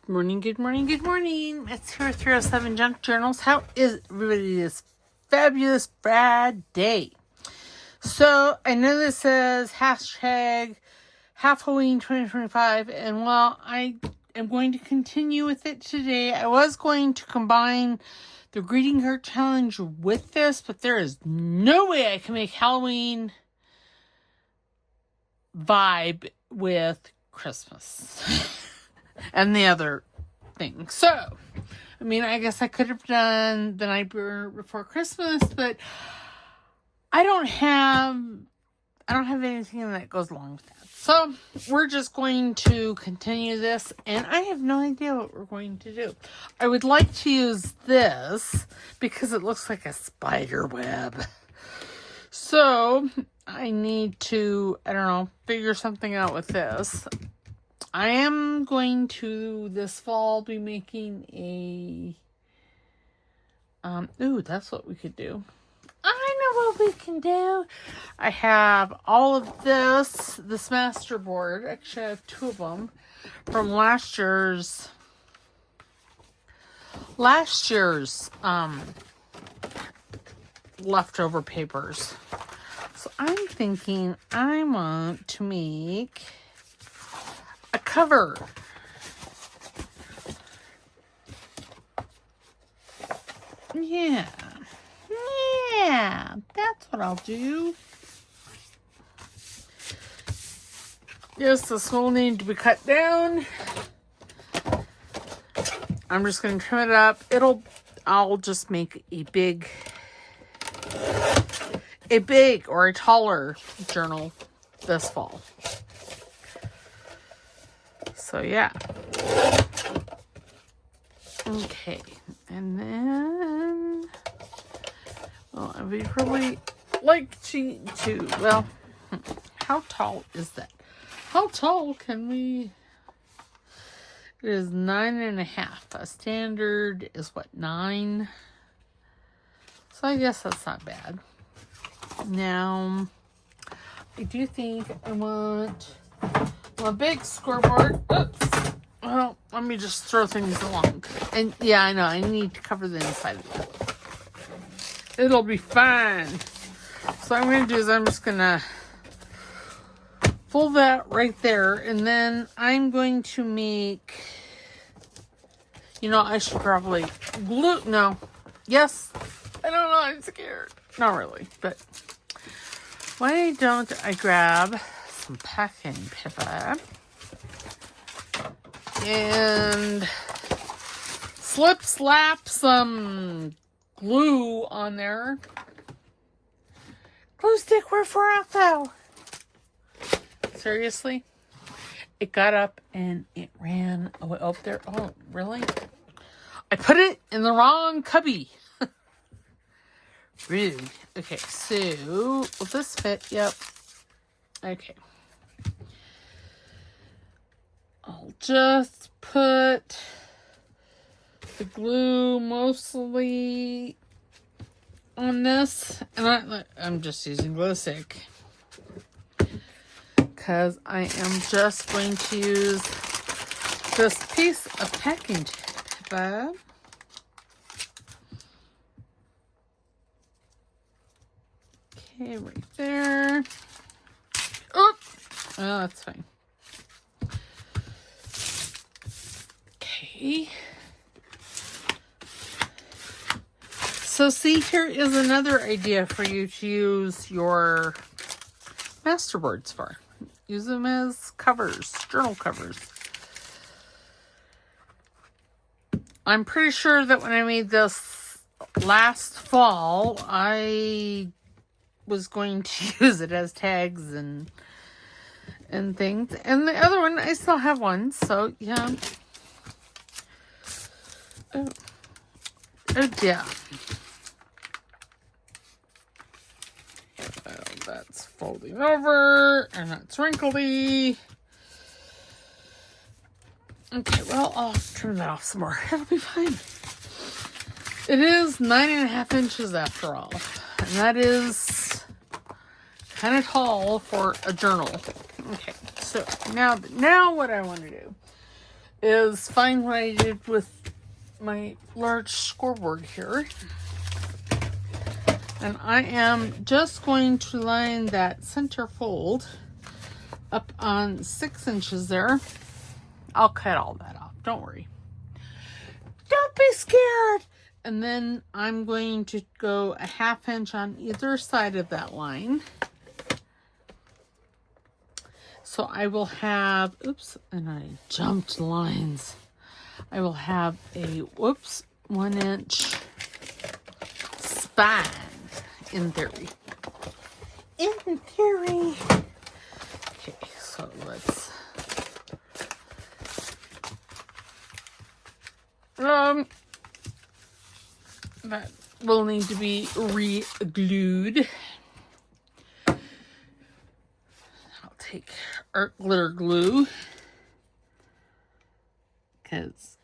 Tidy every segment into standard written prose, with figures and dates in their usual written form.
Morning, good morning, good morning. It's here 307 Junk Journals. How is everybody this fabulous Friday? So, I know this says hashtag Halloween 2025, and while I am going to continue with it today, I was going to combine the greeting card challenge with this, but there is no way I can make Halloween vibe with Christmas. And the other thing. So, I mean, I guess I could have done the night before Christmas, but I don't have anything that goes along with that. So, we're just going to continue this, and I have no idea what we're going to do. I would like to use this because it looks like a spider web. So, I need to, figure something out with this. I am going to, this fall, be making a, that's what we could do. I know what we can do. I have all of this masterboard. Actually, I have two of them from last year's, leftover papers. So I'm thinking I want to make a cover. Yeah, that's what I'll do. Yes, this will need to be cut down. I'm just going to trim it up. I'll just make a big or a taller journal this fall. So, yeah. Okay. And then, well, I would really like to, well, how tall is that? How tall can we? It is 9.5. A standard is what, 9? So I guess that's not bad. Now, I do think I want a big scoreboard. Oops. Well, let me just throw things along. And yeah, I know, I need to cover the inside of that. It'll be fine. So what I'm going to do is I'm just going to fold that right there. And then I'm going to make, I should probably glue. No. Yes. I don't know. I'm scared. Not really. But why don't I grab some packing paper and slap some glue on there. Glue stick, we're for out though. Seriously? It got up and it ran away up there. Oh, really? I put it in the wrong cubby. Rude. Okay, so will this fit? Yep. Okay. I'll just put the glue mostly on this, and I'm just using glue stick because I am just going to use this piece of packing paper. Okay, right there. Oh, that's fine. Okay. So see, here is another idea for you to use your masterboards for. Use them as covers, journal covers. I'm pretty sure that when I made this last fall, I was going to use it as tags and things. And the other one, I still have one, so yeah. Oh yeah. Well, that's folding over, and that's wrinkly. Okay, well, I'll trim that off some more. It'll be fine. It is 9.5 inches after all. And that is kind of tall for a journal. Okay, so now what I want to do is find what I did with my large scoreboard here. And I am just going to line that center fold up on 6 inches there. I'll cut all that off. Don't worry. Don't be scared. And then I'm going to go a 1/2 inch on either side of that line. So I will have, oops, and I jumped lines. I will have a, 1 inch span in theory. In theory. Okay, so let's, that will need to be re-glued. I'll take art glitter glue because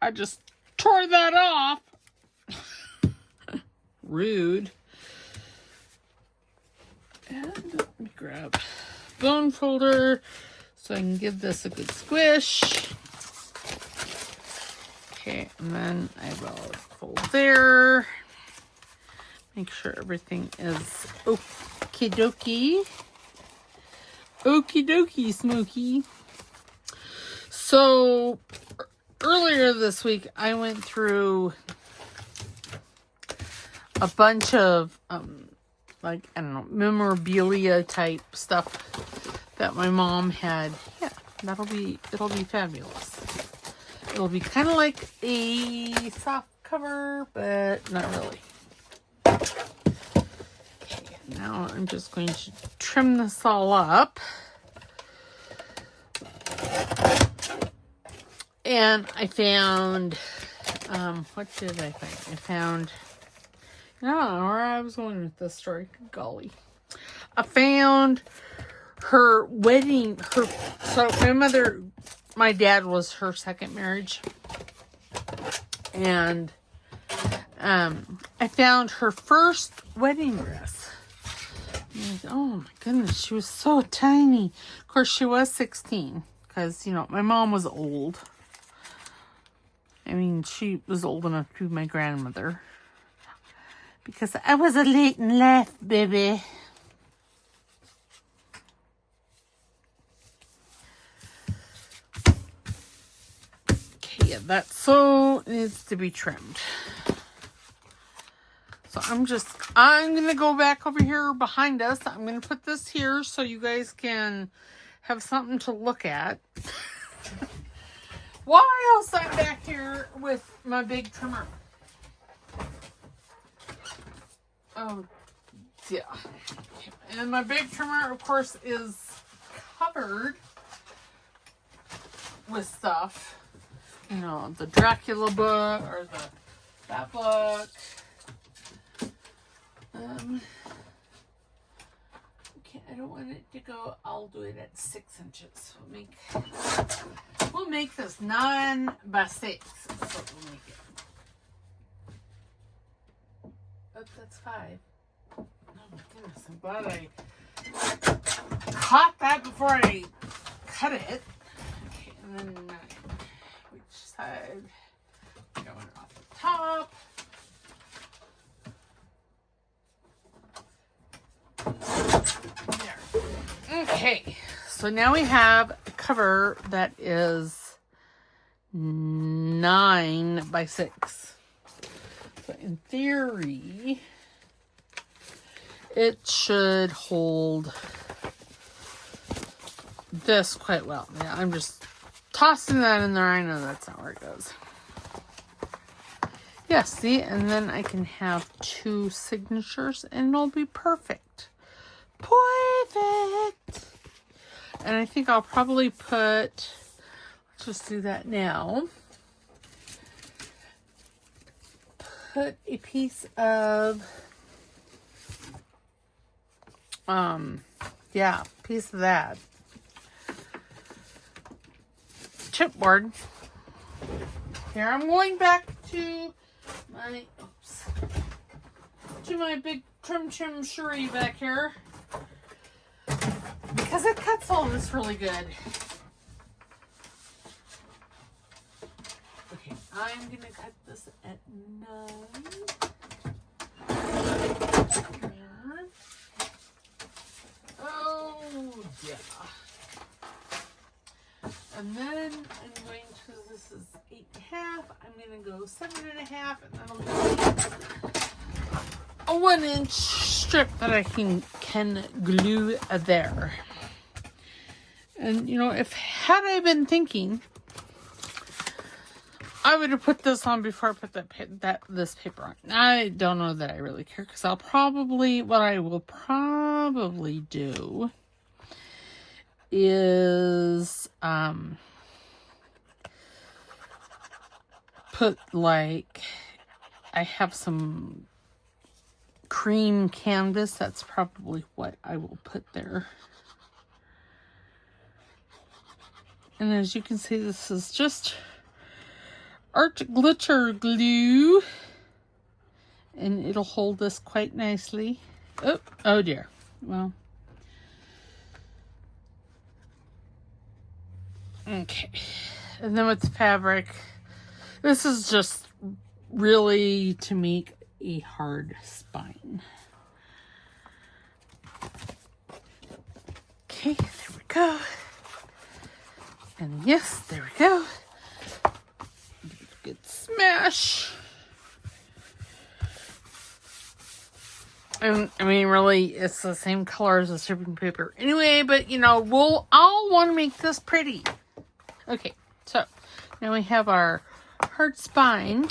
I just tore that off. Rude. And let me grab bone folder so I can give this a good squish. Okay, and then I will fold there. Make sure everything is okie dokie. Okie dokie, Smokey. So, earlier this week, I went through a bunch of, like, I don't know, memorabilia type stuff that my mom had. Yeah, it'll be fabulous. It'll be kind of like a soft cover, but not really. Okay, now I'm just going to trim this all up. And I found, what did I find? I found, I don't know where I was going with this story. Golly. I found her wedding, so my dad was her second marriage. And I found her first wedding dress. Oh my goodness, she was so tiny. Of course, she was 16 because, you know, my mom was old. I mean, she was old enough to be my grandmother. Because I was a late in life, baby. Okay, yeah, that so needs to be trimmed. So I'm going to go back over here behind us. I'm going to put this here so you guys can have something to look at. Why else I'm back here with my big trimmer? Oh, yeah. And my big trimmer, of course, is covered with stuff. You know, the Dracula book, or that book. Okay, I don't want it to go, I'll do it at 6 inches. We'll make this 9 by 6. That's what we'll make it. Oh, that's 5. Oh my goodness, I'm glad I caught that before I cut it. Okay, and then 9. Which side? Going off the top. There. Okay, so now we have a cover that is 9 by 6. So in theory, it should hold this quite well. Yeah, I'm just tossing that in there. I know that's not where it goes. Yeah, see? And then I can have 2 signatures and it'll be perfect. Perfect! And I think I'll probably let's just do that now. Put a piece of, piece of that chipboard. Here I'm going back to my big trim sherry back here because it cuts all this really good. I'm going to cut this at 9. Oh, yeah. And then I'm going to, this is 8.5. I'm going to go 7.5, and that'll be a 1-inch strip that I can glue there. And, you know, had I been thinking, I would have put this on before I put this paper on. I don't know that I really care, because what I will probably do is put, like, I have some cream canvas. That's probably what I will put there. And as you can see, this is just art glitter glue, and it'll hold this quite nicely. Oh dear. Well, okay. And then with the fabric, this is just really to make a hard spine. Okay, there we go. And yes, there we go. Good smash. And I mean, really, it's the same color as the stripping paper anyway, but you know, I'll want to make this pretty. Okay, so now we have our hard spine.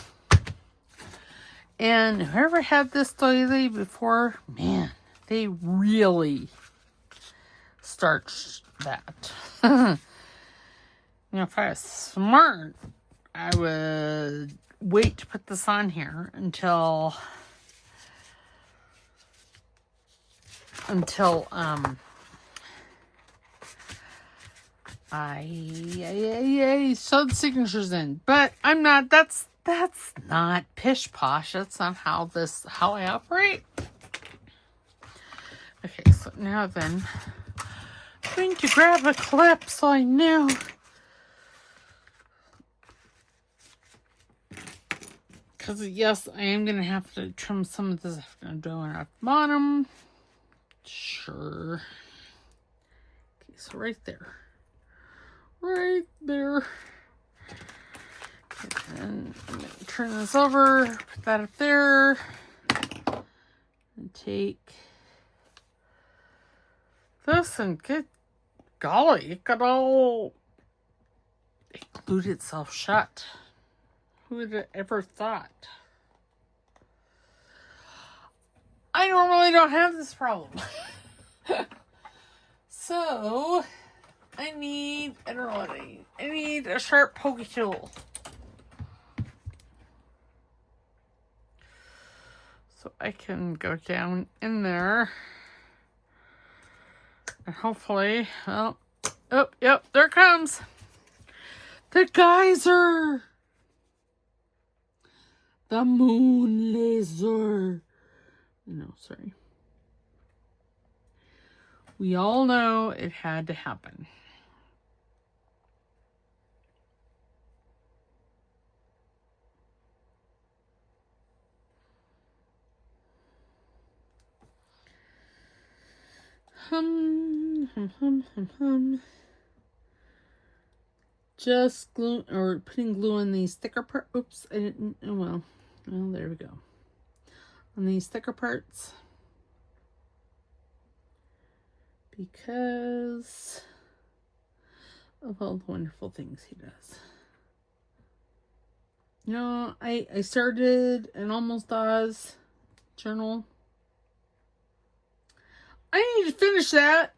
And whoever had this doily before, man, they really starched that. You know, if I was smart, I would wait to put this on here until I sewed signatures in. But I'm not, that's not pish posh. That's not how I operate. Okay, so now then, I'm going to grab a clip so I know. Because, yes, I am going to have to trim some of this. I'm going to do it at the bottom. Sure. Okay, so right there. Right there. And I'm going to turn this over, put that up there. And take this and good golly, it glued itself shut. Who would have ever thought? I normally don't have this problem. So, I need a sharp pokey tool. So I can go down in there. And hopefully, well, oh, yep, there it comes. The geyser. The moon laser. No, sorry. We all know it had to happen. Just glue or putting glue on these thicker parts. Oops, I didn't. Oh well. Well, there we go. On these thicker parts. Because of all the wonderful things he does. You know, I started an Almost Oz journal. I need to finish that.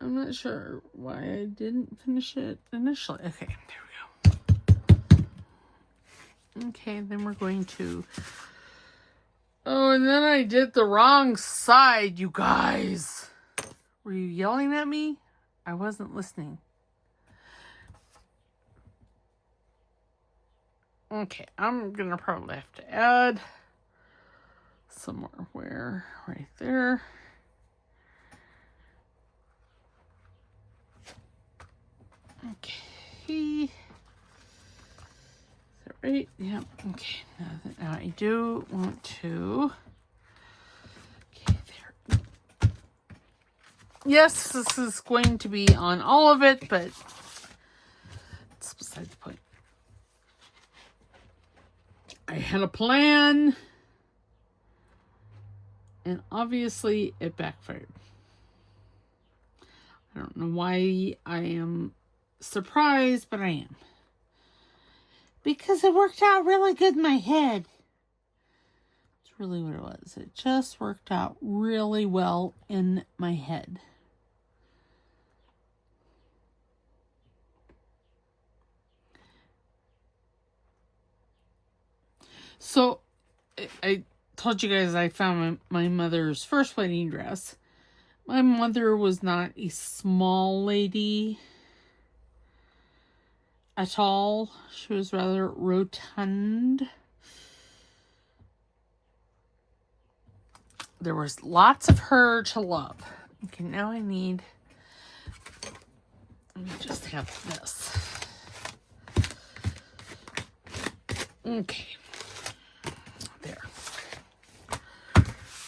I'm not sure why I didn't finish it initially. Okay, there we go. Okay, then we're going to... Oh, and then I did the wrong side, you guys. Were you yelling at me? I wasn't listening. Okay, I'm going to probably have to add some more wear right there. Okay. Okay. Is that right? Yeah. Okay. Now I do want to. Okay, there. Yes, this is going to be on all of it, but it's beside the point. I had a plan, and obviously it backfired. I don't know why I am surprised, but I am. Because it worked out really good in my head. That's really what it was. It just worked out really well in my head. So, I told you guys I found my mother's first wedding dress. My mother was not a small lady at all. She was rather rotund. There was lots of her to love. Okay, now I need... Let me just have this. Okay. There.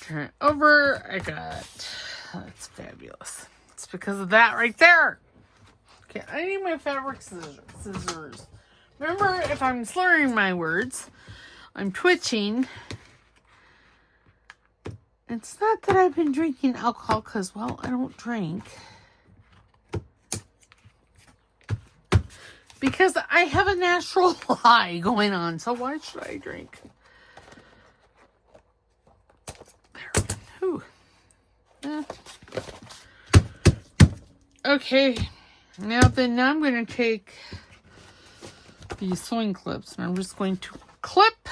Turn it over. I got... That's fabulous. It's because of that right there. Okay, I need my fabric scissors. Remember, if I'm slurring my words, I'm twitching. It's not that I've been drinking alcohol because, well, I don't drink. Because I have a natural high going on, so why should I drink? There. Whew. Okay. Now I'm going to take these sewing clips and I'm just going to clip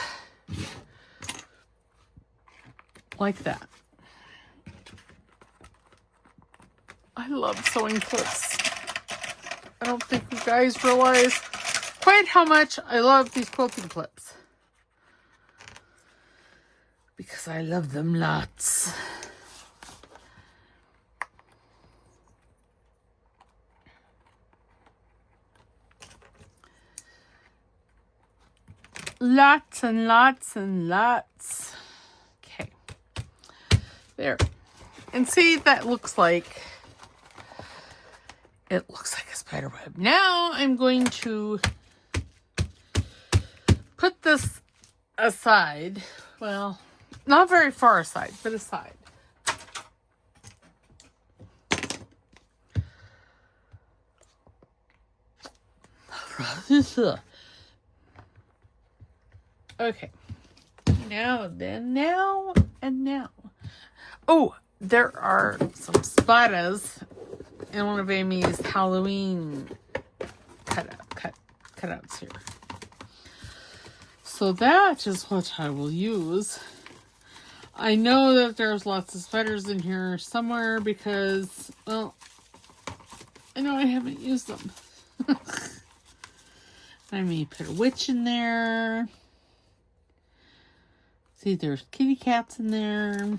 like that. I love sewing clips. I don't think you guys realize quite how much I love these quilting clips. Because I love them lots. Lots and lots and lots. Okay. There. And see, that looks like... It looks like a spider web. Now I'm going to put this aside. Well, not very far aside, but aside. Okay. Now and now. Oh, there are some spiders in one of Amy's Halloween cutouts here. So that is what I will use. I know that there's lots of spiders in here somewhere because, well, I know I haven't used them. I may put a witch in there. See, there's kitty cats in there.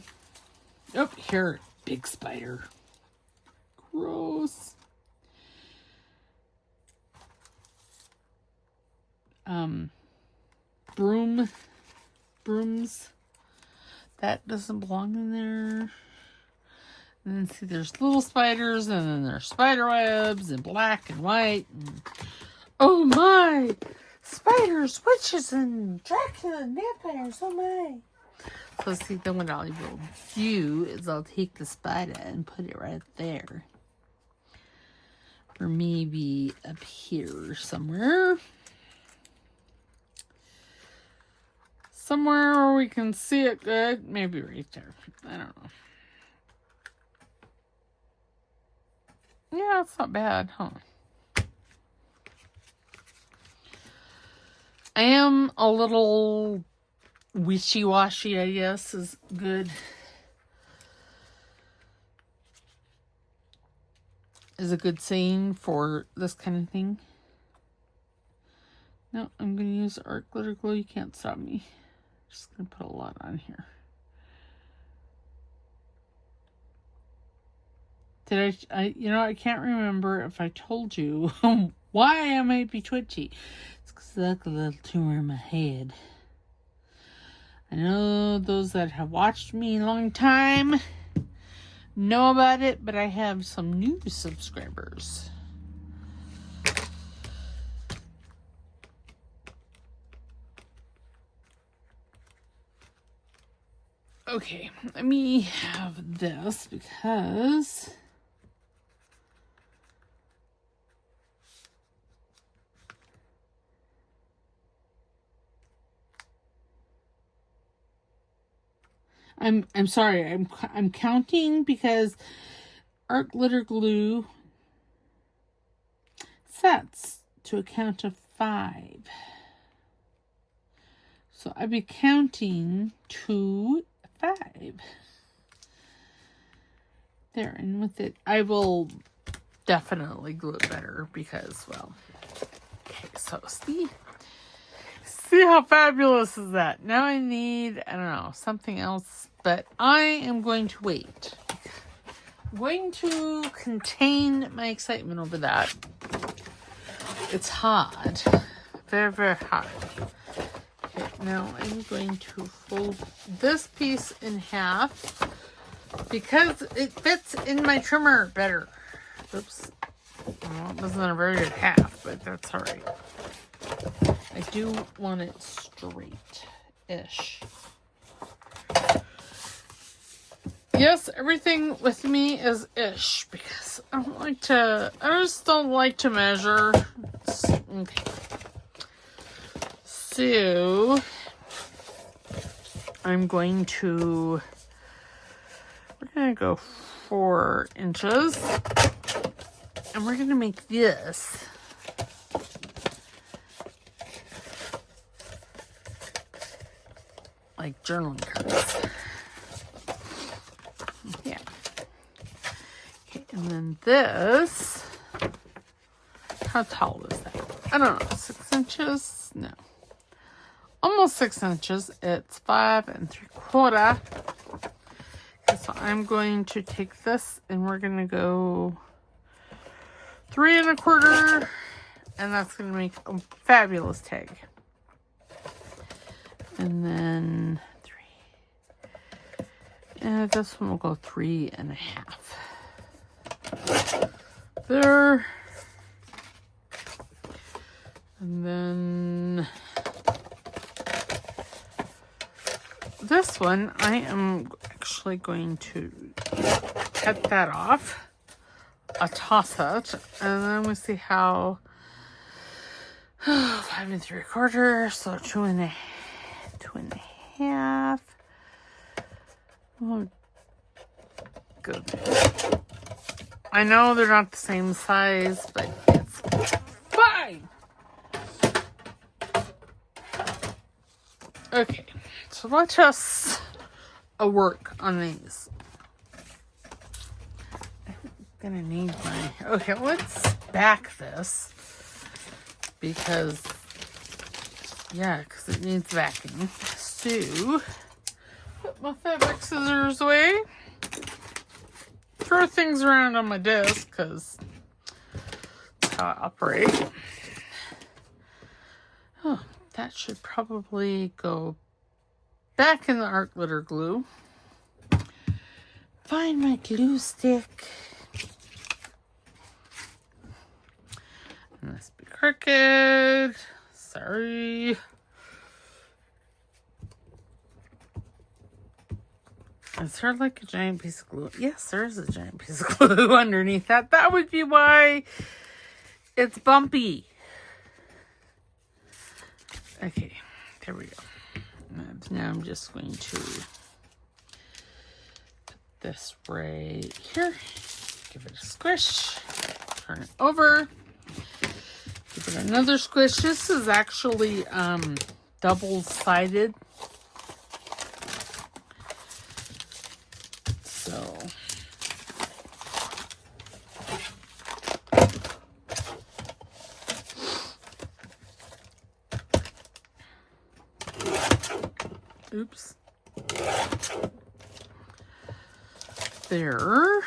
Oh, here, big spider. Gross. Brooms. That doesn't belong in there. And then see, there's little spiders, and then there's spider webs, and black and white. And, oh my! Spiders, witches, and Dracula, and vampires, oh my! So see, then what I will do is I'll take the spider and put it right there. Or maybe up here somewhere. Somewhere where we can see it good. Maybe right there. I don't know. Yeah, it's not bad, huh? I am a little wishy-washy, I guess, is good. Is a good saying for this kind of thing. No, I'm going to use art glitter glue. You can't stop me. Just going to put a lot on here. I can't remember if I told you why I might be twitchy. It's because I got a little tumor in my head. I know those that have watched me a long time know about it, but I have some new subscribers. Okay, let me have this because I'm sorry, I'm counting because art glitter glue sets to a count of 5. So I'd be counting 2, 5. There, and with it, I will definitely glue it better because, well, okay, so see how fabulous is that? Now I need, I don't know, something else, but I am going to wait. I'm going to contain my excitement over that. It's hard. Very, very hard. Okay, now I'm going to fold this piece in half because it fits in my trimmer better. Oops. Well, it wasn't a very good half, but that's all right. I do want it straight-ish. Yes, everything with me is ish because I just don't like to measure. Okay. So, we're going to go 4 inches and we're going to make this like journaling cards. Yeah. Okay, and then this, how tall is that? I don't know, 6 inches? No. Almost 6 inches. It's 5 3/4. Okay, so I'm going to take this and we're going to go 3 1/4, and that's going to make a fabulous tag. And then 3. And this one will go 3 1/2. There. And then this one, I am actually going to cut that off. I'll toss it, and then we see how 5 3/4, so 2 1/2. Oh, good. I know they're not the same size, but it's fine. Okay, so let us work on these. I'm gonna need my... Okay, let's back this because it needs backing. So, put my fabric scissors away. Throw things around on my desk because that's how I operate. Oh, that should probably go back in the art glitter glue. Find my glue stick. And this be crooked. Sorry. Is there like a giant piece of glue? Yes, there is a giant piece of glue underneath that. That would be why it's bumpy. Okay, there we go. And now I'm just going to put this right here. Give it a squish. Turn it over. Give it another squish. This is actually double-sided. So oops. There.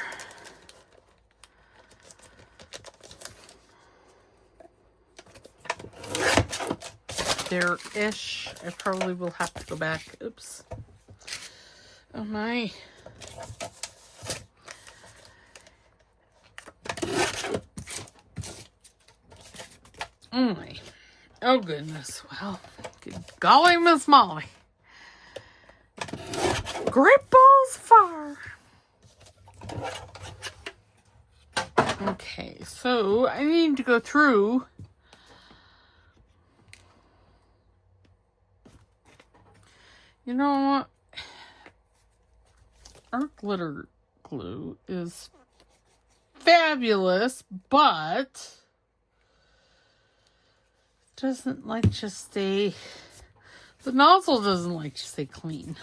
there-ish. I probably will have to go back. Oops. Oh my. Oh my. Oh goodness. Well, good golly, Miss Molly. Great balls of fire. Okay, so I need to go through you know what? Our glitter glue is fabulous, but it doesn't like to stay, the nozzle doesn't like to stay clean.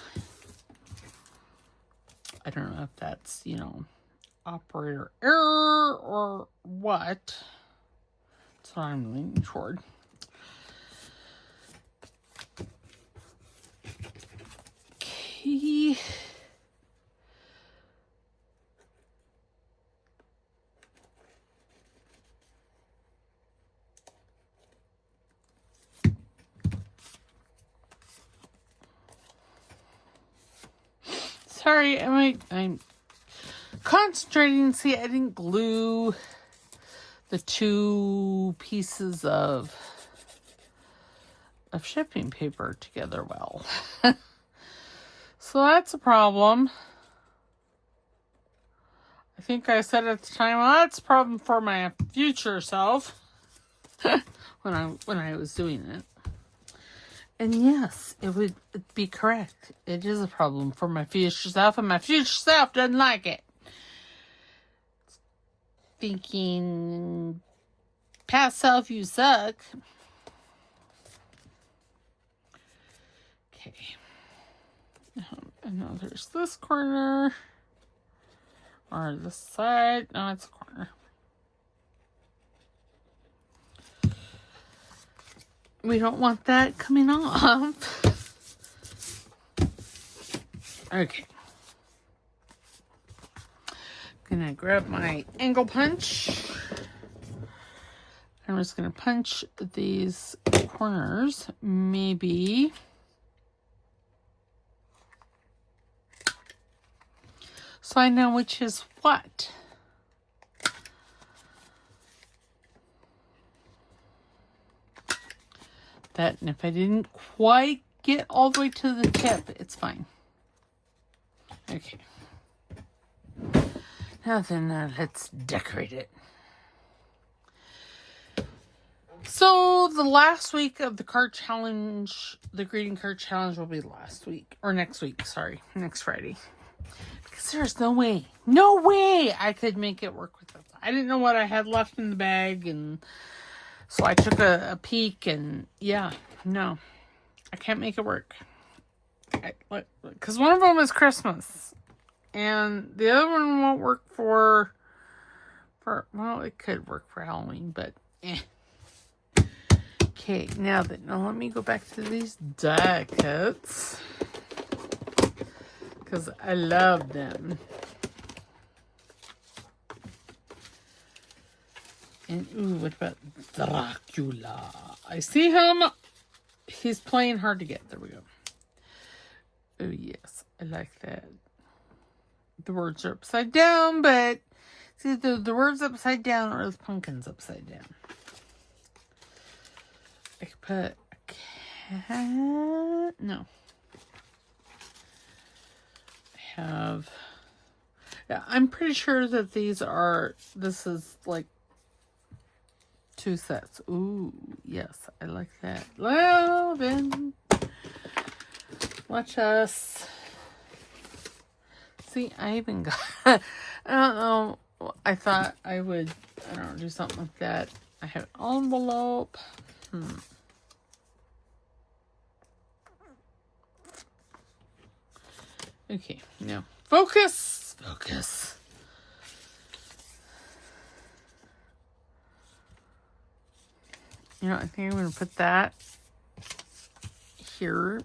I don't know if that's, you know, operator error or what. That's what I'm leaning toward. Okay. Sorry, I'm concentrating. See, I didn't glue the two pieces of shipping paper together well. So that's a problem. I think I said at the time, well, that's a problem for my future self when I was doing it. And yes, it would be correct. It is a problem for my future self, and my future self doesn't like it. Thinking, past self, you suck. Okay. And now there's this corner. Or this side. No, it's a corner. We don't want that coming off. Okay. Gonna grab my angle punch. I'm just gonna punch these corners. Maybe so I know which is what. That, and if I didn't quite get all the way to the tip, it's fine. Okay. Now then, let's decorate it. So, the last week of the card challenge, the greeting card challenge will be last week. Or next week, sorry. Next Friday. Because there's no way I could make it work with this. I didn't know what I had left in the bag, and so I took a peek, and yeah, no, I can't make it work. Because one of them is Christmas, and the other one won't work for well, it could work for Halloween, but eh. Okay, now let me go back to these die cuts, because I love them. And, ooh, what about Dracula? I see him. He's playing hard to get. There we go. Oh, yes. I like that. The words are upside down, but it's either the words upside down or the pumpkin's upside down. I could put a cat. No. I have... Yeah, I'm pretty sure that this is like 2 sets. Ooh, yes, I like that. Well, then, watch us. See, I even got, I don't know, I thought I would, I don't know, do something like that. I have an envelope. Okay, now, focus. You know, I think I'm going to put that here.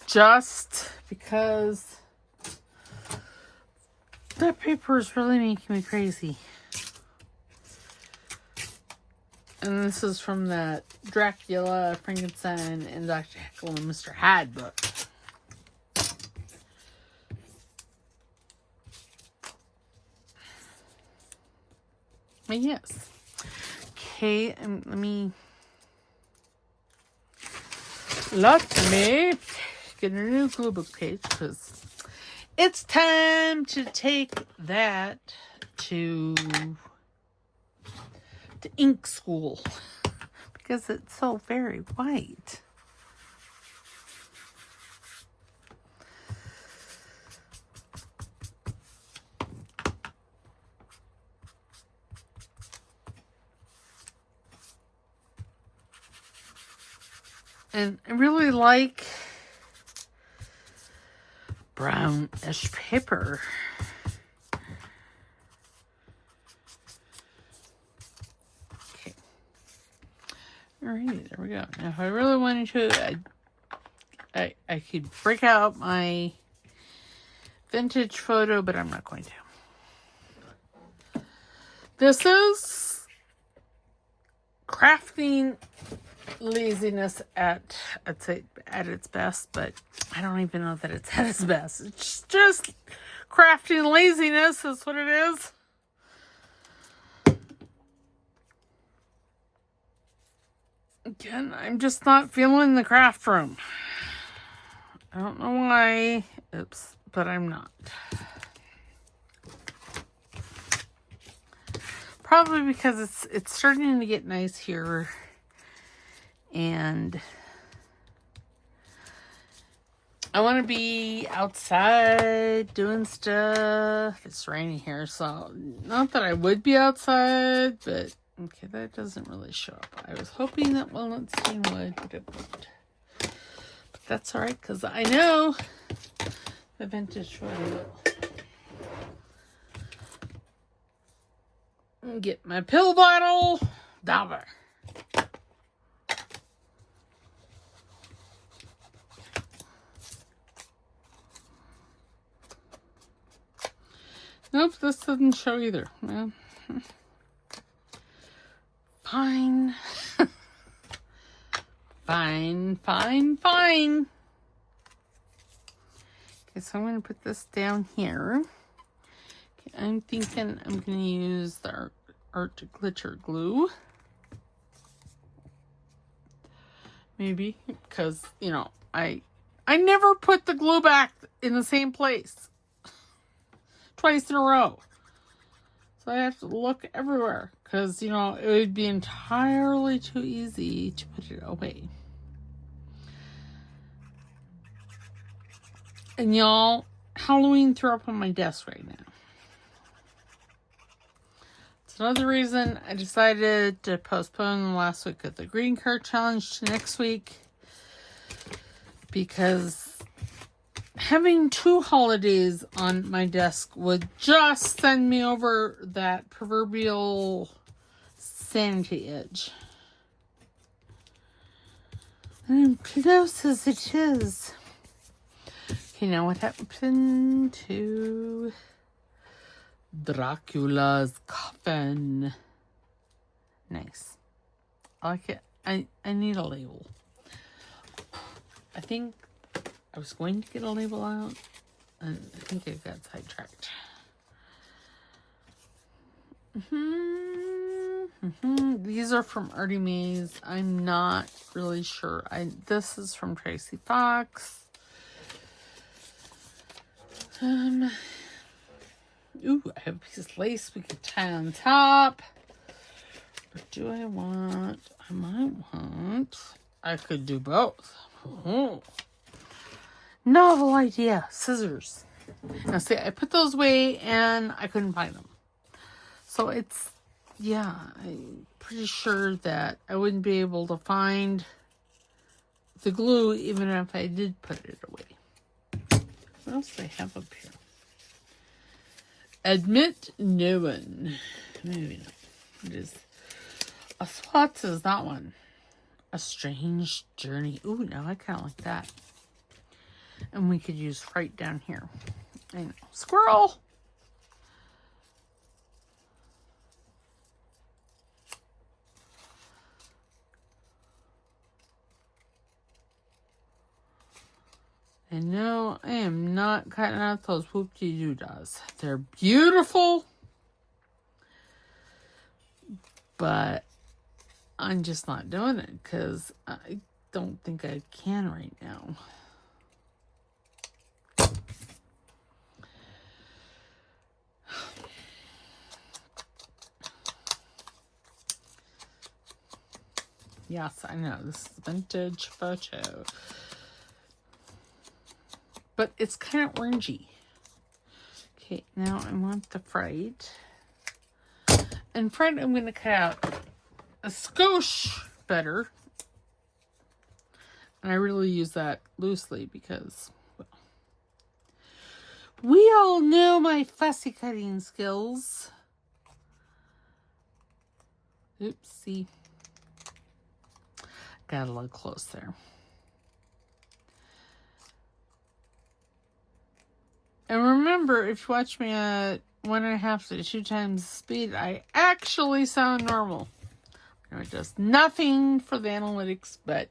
Just because that paper is really making me crazy. And this is from that Dracula, Frankenstein, and Dr. Jekyll and Mr. Hyde book. But yes. Okay, let me get a new glue book page because it's time to take that to ink school because it's so very white. And I really like brownish paper. Okay. Alright, there we go. Now if I really wanted to, I could break out my vintage photo, but I'm not going to. This is crafting laziness at its best, but I don't even know that it's at its best. It's just crafting laziness is what it is. Again, I'm just not feeling the craft room. I don't know why. Oops, but I'm not. Probably because it's starting to get nice here. And I want to be outside doing stuff. It's raining here, so not that I would be outside, but okay, that doesn't really show up. I was hoping that walnut stain would, but it won't. But that's all right, because I know the vintage photo will. Get my pill bottle down there. Nope, this doesn't show either. Well, fine. Fine. Okay, so I'm going to put this down here. Okay, I'm thinking I'm going to use the art glitter glue. Maybe, because, you know, I never put the glue back in the same place. Twice in a row. So I have to look everywhere because, you know, it would be entirely too easy to put it away. And y'all, Halloween threw up on my desk right now. It's another reason I decided to postpone the last week of the green card challenge to next week, because having 2 holidays on my desk would just send me over that proverbial sanity edge. And close as it is. Okay, now what happened to Dracula's coffin? Nice. I like it. I need a label. I think I was going to get a label out, and I think I got sidetracked. These are from Artie Mays. I'm not really sure. This is from Tracie Fox. Ooh, I have a piece of lace we could tie on top. But do I could do both. Oh. Novel idea. Scissors. Now see, I put those away and I couldn't find them. So it's, yeah, I'm pretty sure that I wouldn't be able to find the glue even if I did put it away. What else do I have up here? Admit no one. Maybe not. It is. A Swats is that one. A Strange Journey. Ooh, now I kind of like that. And we could use right down here. I know. Squirrel! And no, I am not cutting out those whoop-de-doo-dahs. They're beautiful, but I'm just not doing it because I don't think I can right now. Yes, I know, this is a vintage photo. But it's kind of orangey. Okay, now I want the fright. And fright I'm going to cut out a skosh better. And I really use that loosely because, well, we all know my fussy cutting skills. Oopsie. Got a little close there. And remember, if you watch me at 1.5 to 2 times the speed, I actually sound normal. You know, it does nothing for the analytics, but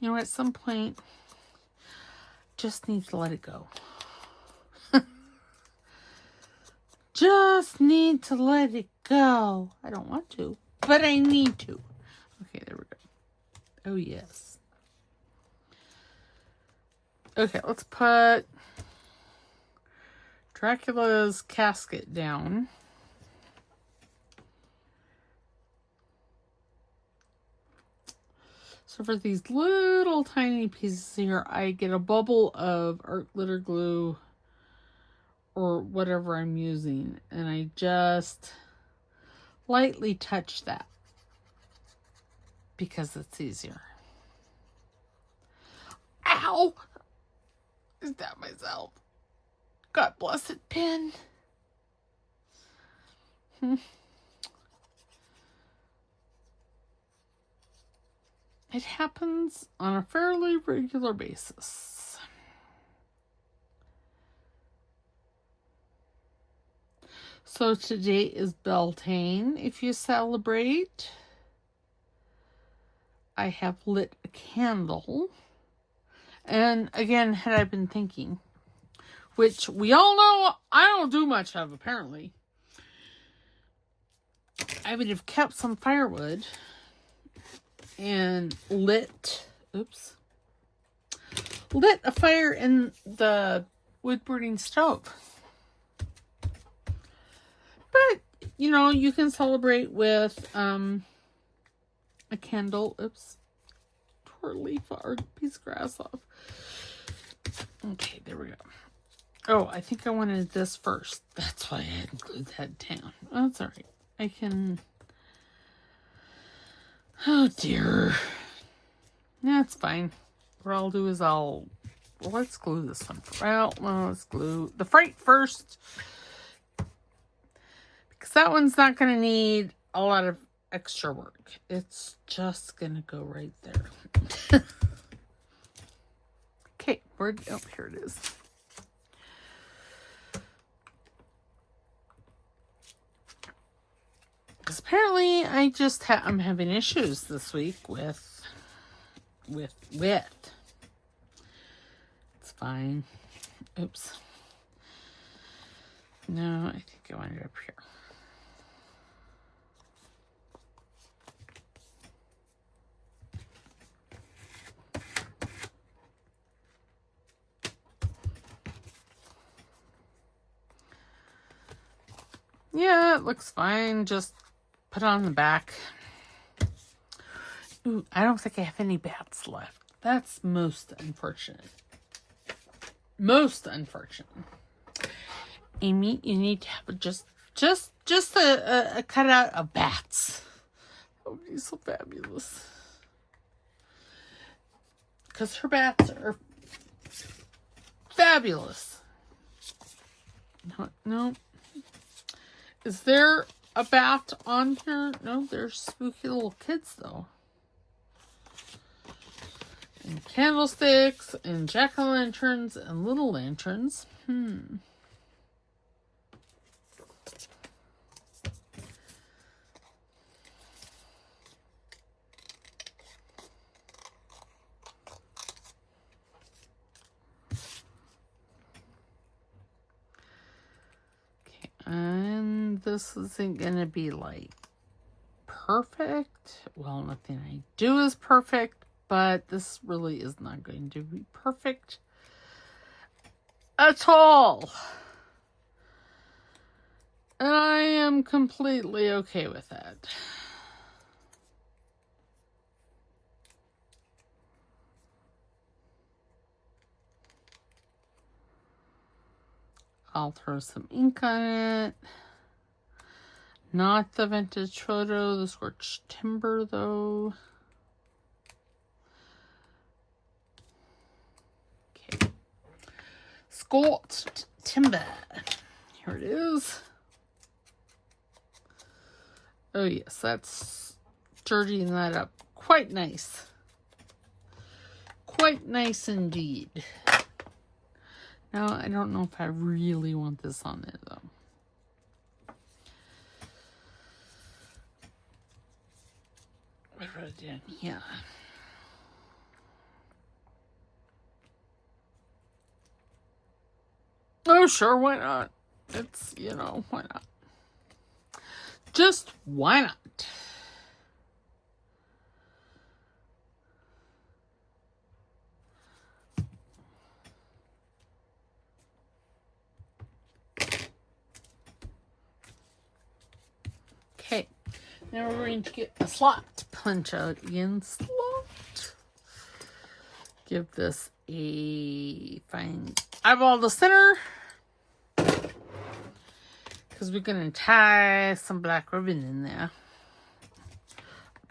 you know, at some point, just need to let it go. Just need to let it go. I don't want to, but I need to. Okay, there we go. Oh, yes. Okay, let's put Dracula's casket down. So for these little tiny pieces here, I get a bubble of art glitter glue or whatever I'm using, and I just lightly touch that because it's easier. Ow! Is that myself? God bless it, pen. It happens on a fairly regular basis. So today is Beltane, if you celebrate. I have lit a candle. And again, had I been thinking, which we all know I don't do much of, apparently, I would have kept some firewood and lit a fire in the wood burning stove. But, you know, you can celebrate with a candle. Oops. Tore a leaf or a piece of grass off. Okay, there we go. Oh, I think I wanted this first. That's why I had glued that down. Oh, that's all right. I can... Oh, dear. That's fine. What I'll do is let's glue this one. Well, let's glue the fright first. Because that one's not going to need a lot of extra work. It's just going to go right there. Okay, oh, here it is. Because apparently I'm having issues this week with. It's fine. Oops. No, I think I want it up here. Yeah, it looks fine. Just put it on the back. Ooh, I don't think I have any bats left. That's most unfortunate. Most unfortunate. Amy, you need to have just a cutout of bats. That would be so fabulous. Because her bats are fabulous. No. Is there a bat on here? No, they're spooky little kids, though. And candlesticks, and jack-o'-lanterns, and little lanterns. this isn't going to be like perfect. Well, nothing I do is perfect, but this really is not going to be perfect at all. And I am completely okay with that. I'll throw some ink on it. Not the vintage photo, the scorched timber though. Okay. Scorched timber. Here it is. Oh yes, that's dirtying that up. Quite nice. Quite nice indeed. Now, I don't know if I really want this on there though. I wrote it down here. Oh, sure, why not? It's, you know, why not? Just why not? Okay, now we're going to get a slot punch out again. Slot. Give this a fine eyeball to center. Because we're going to tie some black ribbon in there.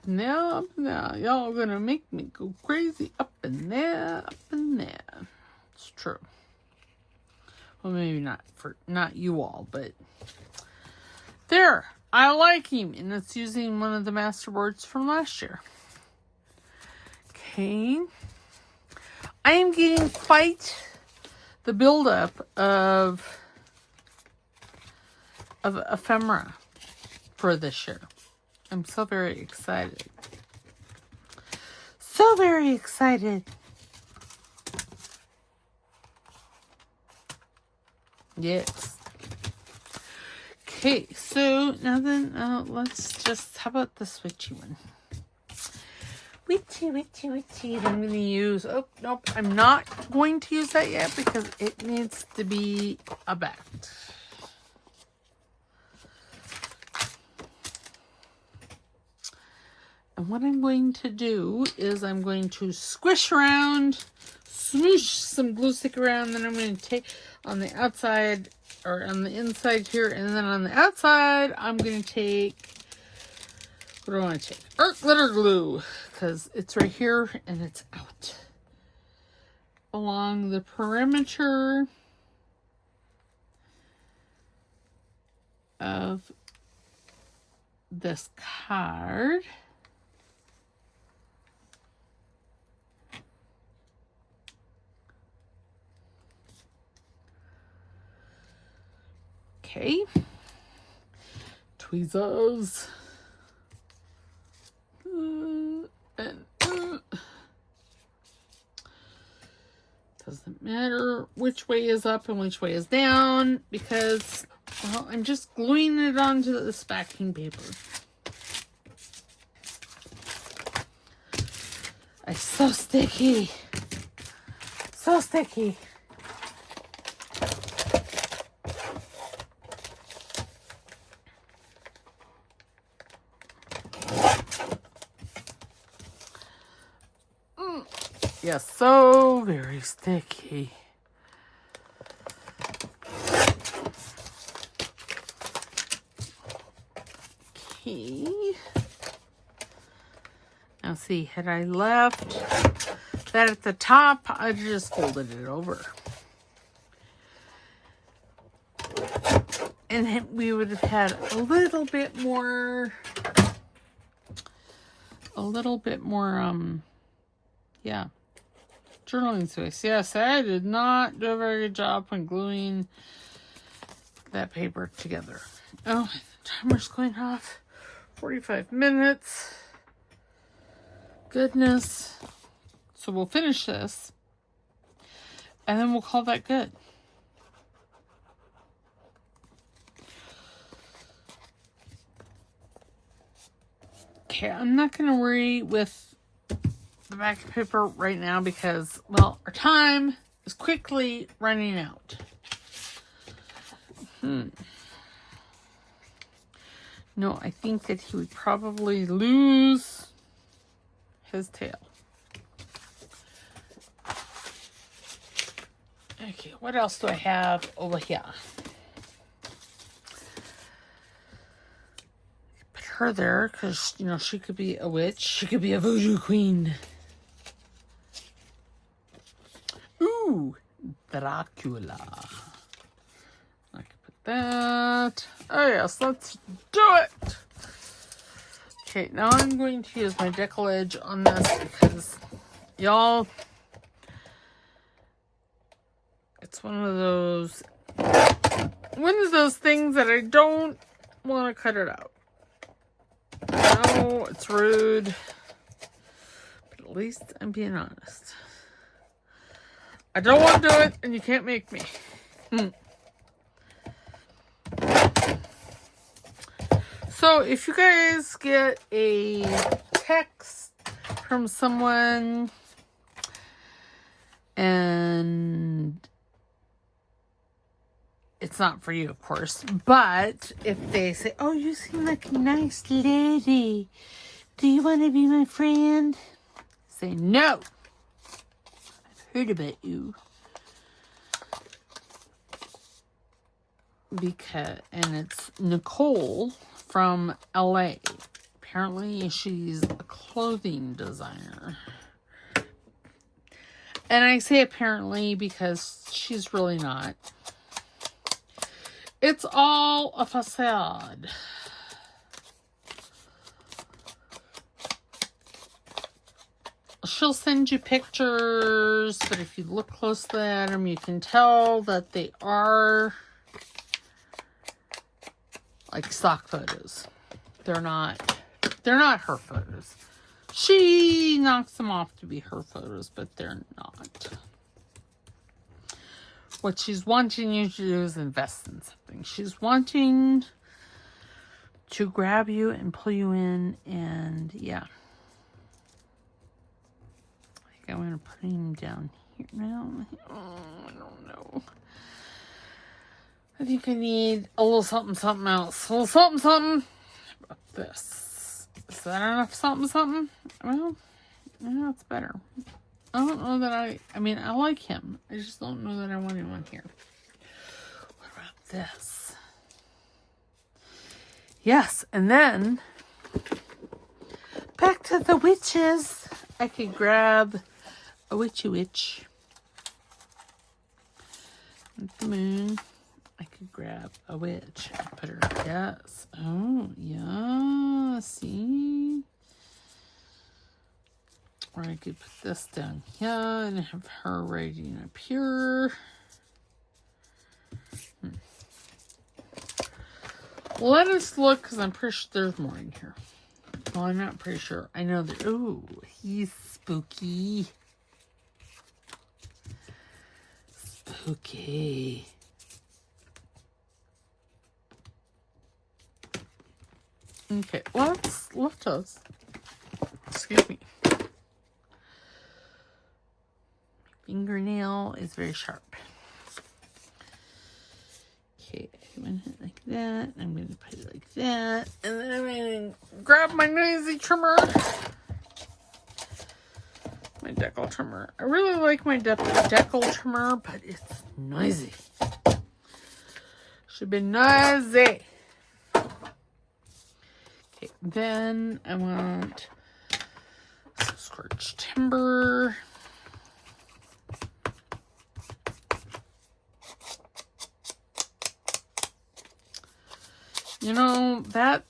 Now, y'all going to make me go crazy up in there, up in there. It's true. Well, maybe not you all, but there. I like him, and it's using one of the masterboards from last year. Okay. I am getting quite the buildup of ephemera for this year. I'm so very excited. So very excited. Yes. Okay, so now then, let's just, how about the switchy one? Witchy that I'm going to use. Oh, nope, I'm not going to use that yet because it needs to be a bat. And what I'm going to do is I'm going to squish around, smoosh some glue stick around, then I'm going to take on the outside, or on the inside here, and then on the outside, I'm going to take, what do I want to take? Art glitter glue, because it's right here, and it's out. Along the perimeter of this card. Okay, tweezers, and doesn't matter which way is up and which way is down because, well, I'm just gluing it onto this backing paper. It's so sticky, so sticky. Yes, so very sticky. Okay. Now see, had I left that at the top, I just folded it over. And we would have had a little bit more, yeah. Journaling space. Yes, I did not do a very good job when gluing that paper together. Oh, the timer's going off. 45 minutes. Goodness. So we'll finish this. And then we'll call that good. Okay, I'm not going to worry with the back paper right now because, well, our time is quickly running out. No, I think that he would probably lose his tail. Okay, what else do I have over here? Put her there because, you know, she could be a witch. She could be a voodoo queen. Ooh, Dracula. I can put that. Oh, yes, let's do it. Okay, now I'm going to use my decollage on this because, y'all, it's one of those things that I don't want to cut it out. I know it's rude, but at least I'm being honest. I don't want to do it, and you can't make me. So if you guys get a text from someone and it's not for you, of course, but if they say, oh, you seem like a nice lady, do you want to be my friend? Say no. I've heard about you. And it's Nicole from LA. Apparently she's a clothing designer. And I say apparently because she's really not. It's all a facade. She'll send you pictures, but if you look closely at them, you can tell that they are like stock photos. They're not her photos. She knocks them off to be her photos, but they're not. What she's wanting you to do is invest in something. She's wanting to grab you and pull you in, and yeah. I think I'm going to put him down here now. Oh, I don't know. I think I need a little something, something else. A little something, something. How about this? Is that enough something, something? Well, yeah, it's better. I don't know that I mean, I like him. I just don't know that I want him on here. What about this? Yes, and then back to the witches. I could grab a witchy witch. With the moon. I could grab a witch and put her, yes. Oh, yeah, see? Or I could put this down here and have her writing up here. Let us look, because I'm pretty sure there's more in here. Well, I'm not pretty sure. I know that, ooh, he's spooky. Spooky. Okay, let's lift us. Excuse me. Fingernail is very sharp. Okay, I'm going to hit like that. I'm going to put it like that. And then I'm going to grab my noisy trimmer. My decal trimmer. I really like my decal trimmer, but it's noisy. Should be noisy. Okay, then I want some scorched timber. You know, that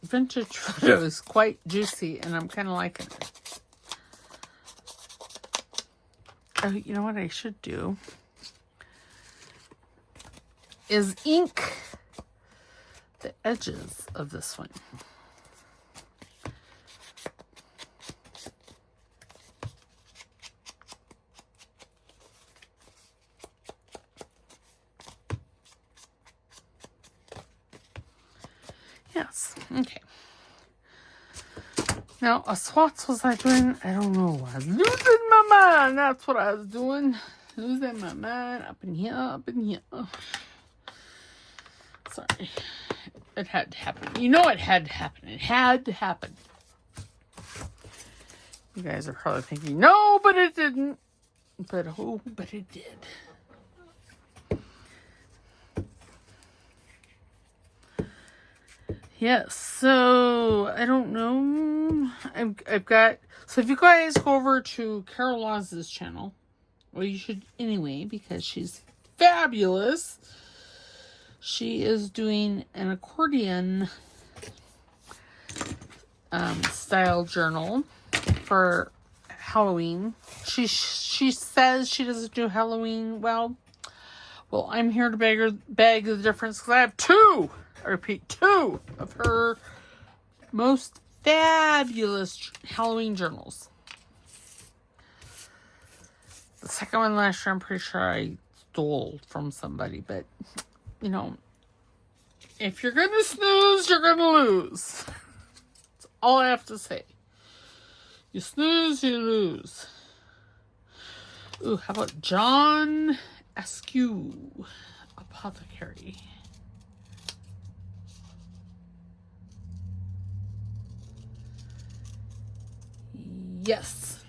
vintage photo is quite juicy, and I'm kind of liking it. Oh, you know what I should do? Is ink the edges of this one. Yes, okay. Now, what was I doing? I don't know. I was losing my mind. That's what I was doing. Losing my mind up in here, up in here. Sorry. It had to happen. You know it had to happen. It had to happen. You guys are probably thinking, no, but it didn't. But oh, but it did. Yes, so I don't know. I've got, so if you guys go over to Carol Laws's channel, well, you should anyway, because she's fabulous. She is doing an accordion style journal for Halloween. She says she doesn't do Halloween well. Well, I'm here to beg the difference because I have two. I repeat, two of her most fabulous Halloween journals. The second one last year, I'm pretty sure I stole from somebody, but you know, if you're gonna snooze, you're gonna lose. That's all I have to say. You snooze, you lose. Ooh, how about John Askew, Apothecary? Yes.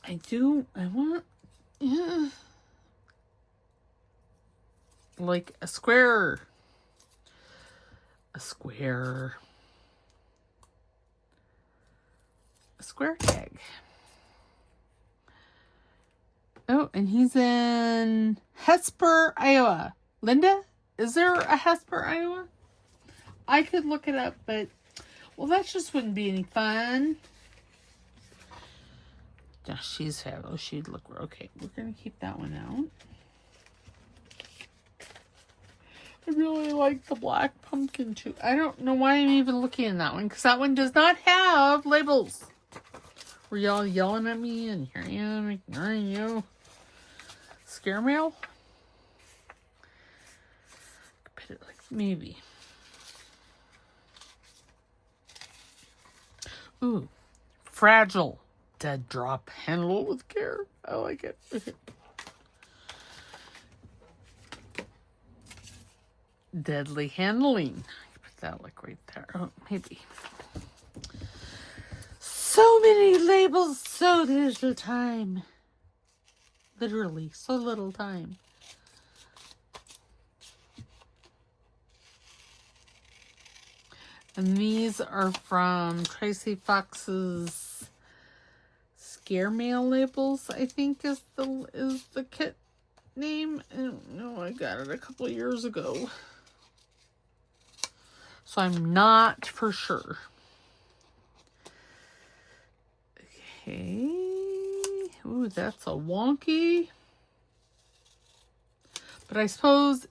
I do. I want, yeah, like a square tag. Oh, and he's in Hesper, Iowa. Linda, is there a Hesper, Iowa? I could look it up, but, well, that just wouldn't be any fun. Yeah, she's fabulous. She'd look, okay, we're going to keep that one out. I really like the black pumpkin, too. I don't know why I'm even looking at that one, because that one does not have labels. Were y'all yelling at me, and here I am, ignoring you. Scare mail? Put it like, maybe. Ooh, fragile. Dead drop. Handle with care. I like it. Okay. Deadly handling. I can put that like right there. Oh, maybe. So many labels, so little time. Literally, so little time. And these are from Tracie Fox's Scare Mail labels, I think is the kit name. I don't know, I got it a couple of years ago. So I'm not for sure. Okay. Ooh, that's a wonky. But I suppose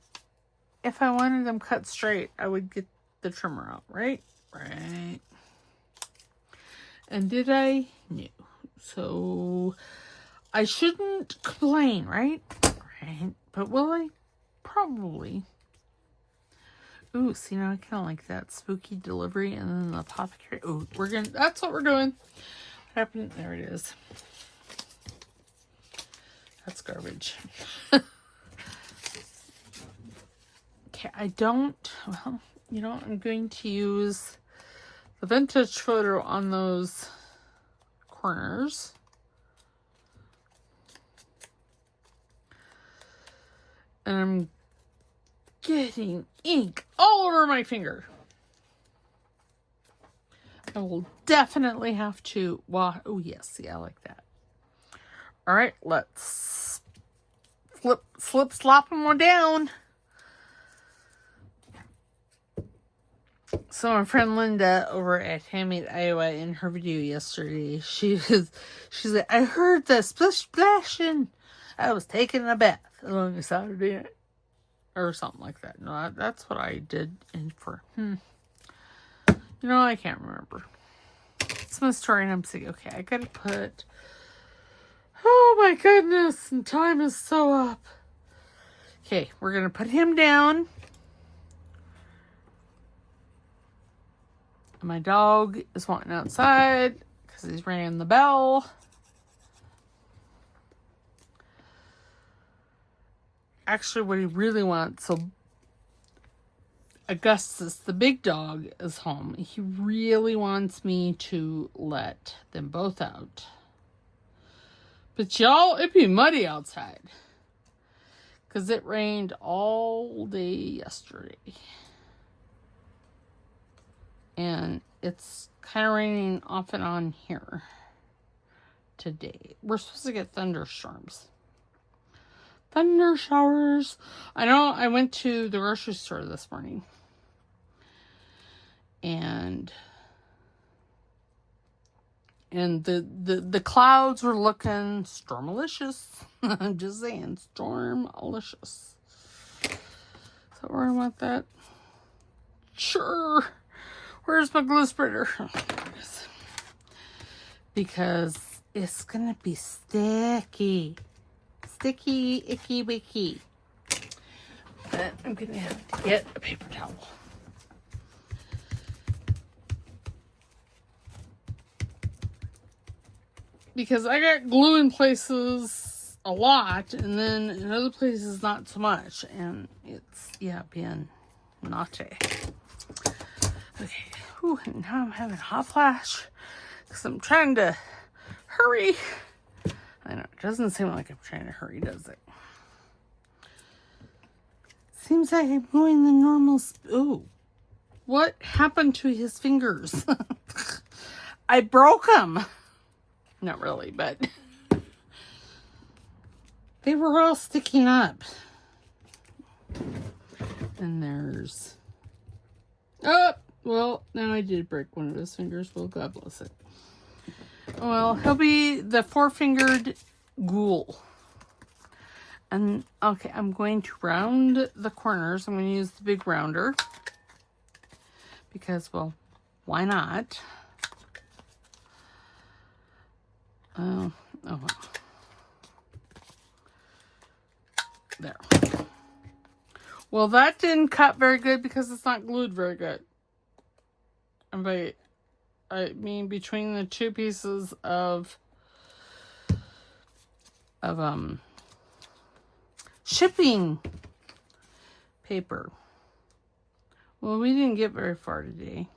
if I wanted them cut straight, I would get the trimmer out, right? Right. And did I? No. So I shouldn't complain, right? Right. But will I? Probably. Ooh, see, now I kind of like that spooky delivery and then the apothecary. Ooh, that's what we're doing. What happened? There it is. That's garbage. Okay, well, you know, I'm going to use the vintage photo on those corners. And I'm getting ink all over my finger. I will definitely have to oh yes, see, I like that. All right, let's slip, slop them on down. So my friend Linda over at Handmade Iowa, in her video yesterday, she's like, I heard the splashing. I was taking a bath along a Saturday night. Or something like that. No, that's what I did You know, I can't remember. It's my story and I'm saying, okay, I gotta put, oh my goodness, and time is so up. Okay, we're gonna put him down. And my dog is wanting outside because he's ringing the bell. Actually, what he really wants, so Augustus, the big dog, is home. He really wants me to let them both out. But y'all, it'd be muddy outside. Because it rained all day yesterday. And it's kind of raining off and on here today. We're supposed to get thunderstorms. Thunder showers. I know I went to the grocery store this morning. And the clouds were looking stormalicious. I'm just saying, stormalicious. So where I want that? Sure. Where's my glue spreader? Oh, there it is. Because it's gonna be sticky. Sticky, icky, wicky. But I'm gonna have to get a paper towel. Because I got glue in places a lot, and then in other places not so much. And it's, yeah, being naughty. Okay. Whew, and now I'm having a hot flash. Because I'm trying to hurry. I know, it doesn't seem like I'm trying to hurry, does it? Seems like I'm going the normal ooh. What happened to his fingers? I broke them. Not really, but they were all sticking up. And there's... Oh, well, now I did break one of his fingers. Well, God bless it. Well, he'll be the four-fingered ghoul. And, okay, I'm going to round the corners. I'm going to use the big rounder. Because, well, why not? Oh, well. There. Well, that didn't cut very good because it's not glued very good. And by, I mean between the two pieces of shipping paper. Well, we didn't get very far today.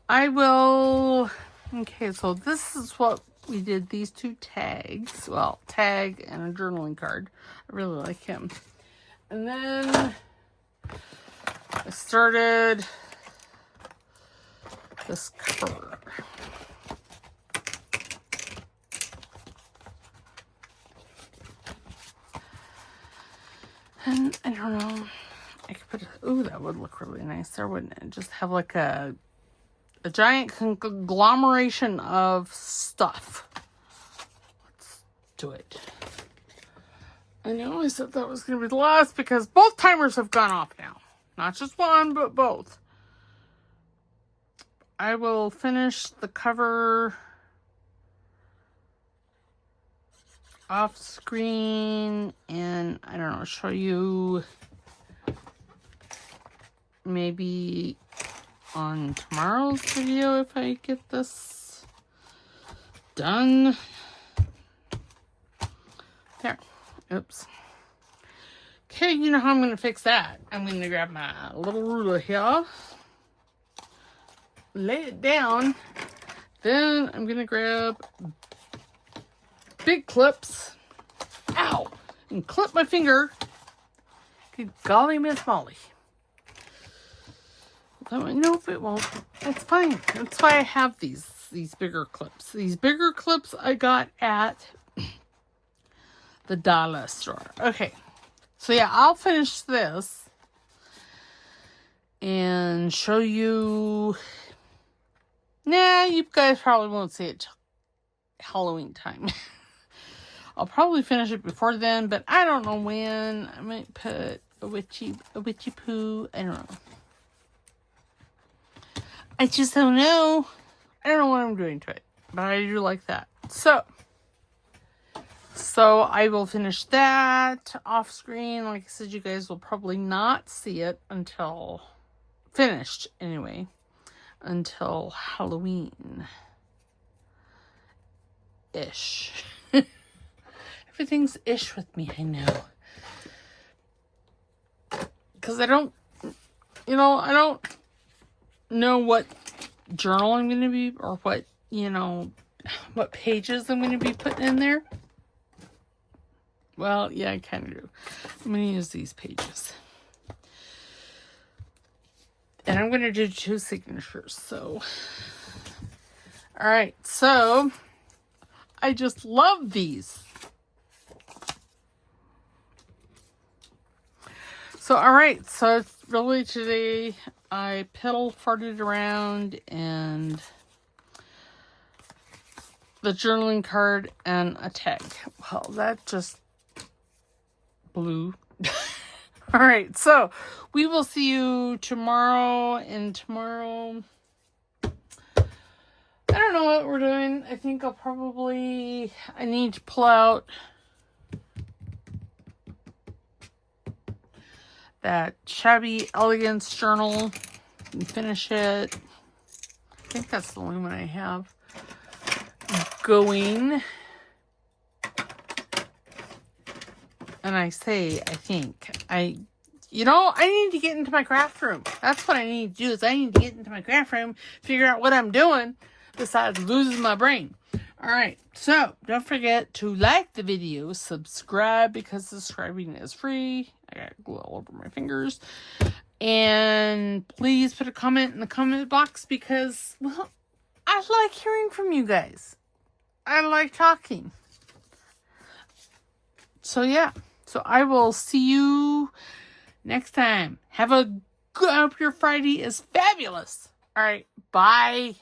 I will... Okay, so this is what we did. These two tags. Well, tag and a journaling card. I really like him. And then I started this cover. And I don't know. I could put... Ooh, that would look really nice there, wouldn't it? Just have like a giant conglomeration of stuff. Let's do it. I know I said that was going to be the last because both timers have gone off now. Not just one, but both. I will finish the cover off screen and, I don't know, show you maybe on tomorrow's video if I get this done. There. Oops. Okay, you know how I'm going to fix that. I'm going to grab my little ruler here. Lay it down. Then I'm going to grab big clips. Ow! And clip my finger. Good golly, Miss Molly. Nope, it won't. It's fine. That's why I have these bigger clips. These bigger clips I got at the dollar store. Okay. So yeah, I'll finish this and show you. Nah, you guys probably won't see it till Halloween time. I'll probably finish it before then, but I don't know when. I might put a witchy poo. I don't know. I just don't know. I don't know what I'm doing to it, but I do like that. So I will finish that off screen. Like I said, you guys will probably not see it until finished anyway. until Halloween-ish. Everything's ish with me, I know. Because I don't know what journal I'm going to be, or what, what pages I'm going to be putting in there. Well, yeah, I kind of do. I'm going to use these pages. And I'm going to do 2 signatures, so. Alright, so. I just love these. So, alright, so it's really today I farted around and the journaling card and a tag. Well, that just blew. Alright, so we will see you tomorrow, and tomorrow, I don't know what we're doing. I think I need to pull out that Shabby Elegance journal and finish it. I think that's the only one I have going. And I think. I need to get into my craft room. That's what I need to do, is I need to get into my craft room, figure out what I'm doing, besides losing my brain. Alright, so don't forget to like the video, subscribe, because subscribing is free. I got glue all over my fingers. And please put a comment in the comment box, because, well, I like hearing from you guys. I like talking. So yeah, so I will see you next time. I hope your Friday is fabulous. Alright, bye.